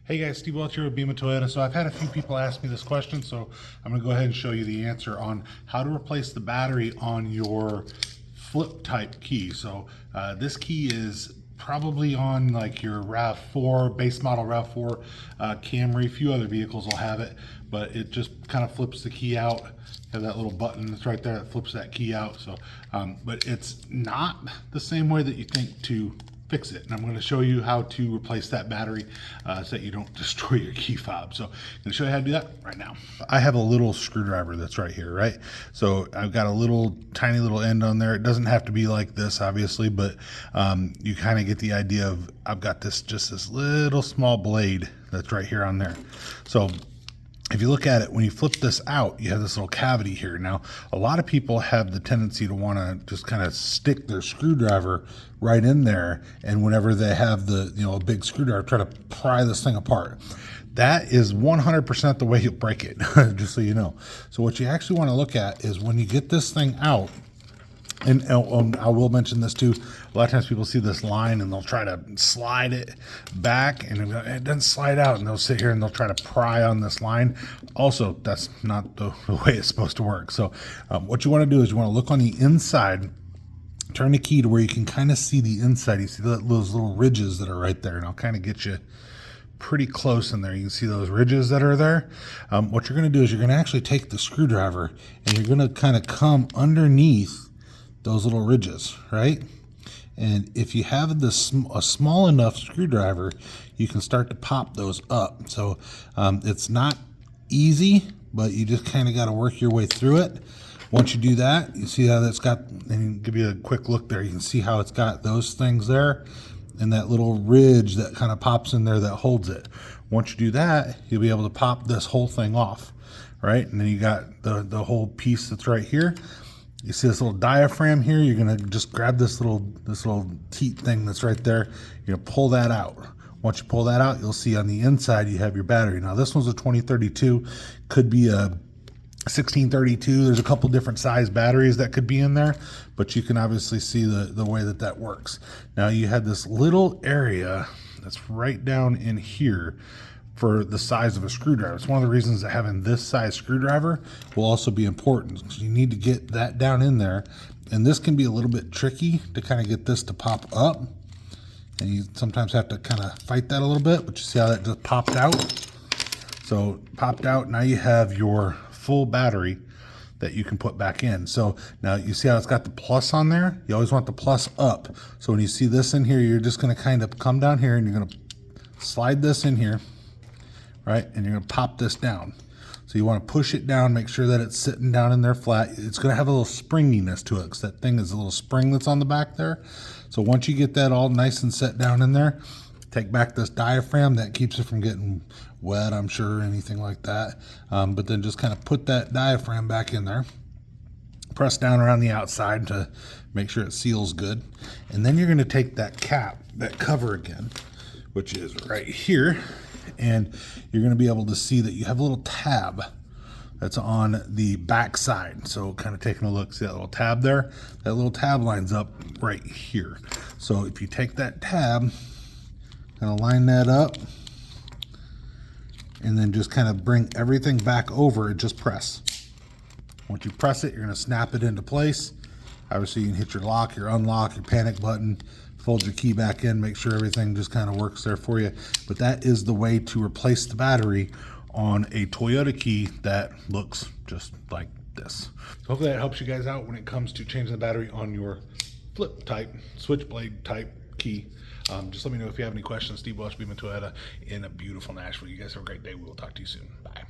Hey guys, Steve Welch here with Beaman Toyota. So I've had a few people ask me this question, so I'm gonna go ahead and show you the answer on how to replace the battery on your flip type key. So this key is probably on like your RAV4, base model RAV4 Camry. A few other vehicles will have it, but it just kind of flips the key out. Have that little button that's right there that flips that key out. So, but it's not the same way that you think to fix it. And I'm going to show you how to replace that battery so that you don't destroy your key fob. So I'm going to show you how to do that right now. I have a little screwdriver that's right here, right? So I've got a little tiny little end on there. It doesn't have to be like this, obviously, but you kind of get the idea of I've got just this little small blade that's right here on there. So if you look at it, when you flip this out, you have this little cavity here. Now, a lot of people have the tendency to want to just kind of stick their screwdriver right in there, and whenever they have the, a big screwdriver, try to pry this thing apart. That is 100% the way you'll break it, just so you know. So what you actually want to look at is when you get this thing out, and I will mention this too, a lot of times people see this line and they'll try to slide it back and it doesn't slide out, and they'll sit here and they'll try to pry on this line. Also, that's not the way it's supposed to work. So what you want to do is you want to look on the inside, turn the key to where you can kind of see the inside. You see those little ridges that are right there, and I'll kind of get you pretty close in there. You can see those ridges that are there. What you're going to do is you're going to actually take the screwdriver and you're going to kind of come underneath those little ridges, right? And if you have a small enough screwdriver, you can start to pop those up. So it's not easy, but you just kind of got to work your way through it. Once you do that, you see how that's got, and give you a quick look there, you can see how it's got those things there and that little ridge that kind of pops in there that holds it. Once you do that, you'll be able to pop this whole thing off, right? And then you got the whole piece that's right here. You see this little diaphragm here? You're gonna just grab this little teat thing that's right there. You're gonna pull that out. Once you pull that out, you'll see on the inside you have your battery. Now this one's a 2032, could be a 1632. There's a couple different size batteries that could be in there, but you can obviously see the way that works. Now you have this little area that's right down in here for the size of a screwdriver. It's one of the reasons that having this size screwdriver will also be important, because you need to get that down in there. And this can be a little bit tricky to kind of get this to pop up. And you sometimes have to kind of fight that a little bit, but you see how that just popped out? So popped out, now you have your full battery that you can put back in. So now you see how it's got the plus on there? You always want the plus up. So when you see this in here, you're just gonna kind of come down here and you're gonna slide this in here, right? And you're gonna pop this down. So you wanna push it down, make sure that it's sitting down in there flat. It's gonna have a little springiness to it, because that thing is a little spring that's on the back there. So once you get that all nice and set down in there, take back this diaphragm that keeps it from getting wet, I'm sure, or anything like that. But then just kind of put that diaphragm back in there. Press down around the outside to make sure it seals good. And then you're gonna take that cap, that cover again, which is right here, and you're going to be able to see that you have a little tab that's on the back side. So kind of taking a look, see that little tab there? That little tab lines up right here. So if you take that tab, kind of line that up, and then just kind of bring everything back over and just press. Once you press it, you're going to snap it into place. Obviously you can hit your lock, your unlock, your panic button, fold your key back in, make sure everything just kind of works there for you. But that is the way to replace the battery on a Toyota key that looks just like this. So hopefully that helps you guys out when it comes to changing the battery on your flip type, switchblade type key. Just let me know if you have any questions. Steve Welch, Beaman Toyota in a beautiful Nashville. You guys have a great day. We will talk to you soon. Bye.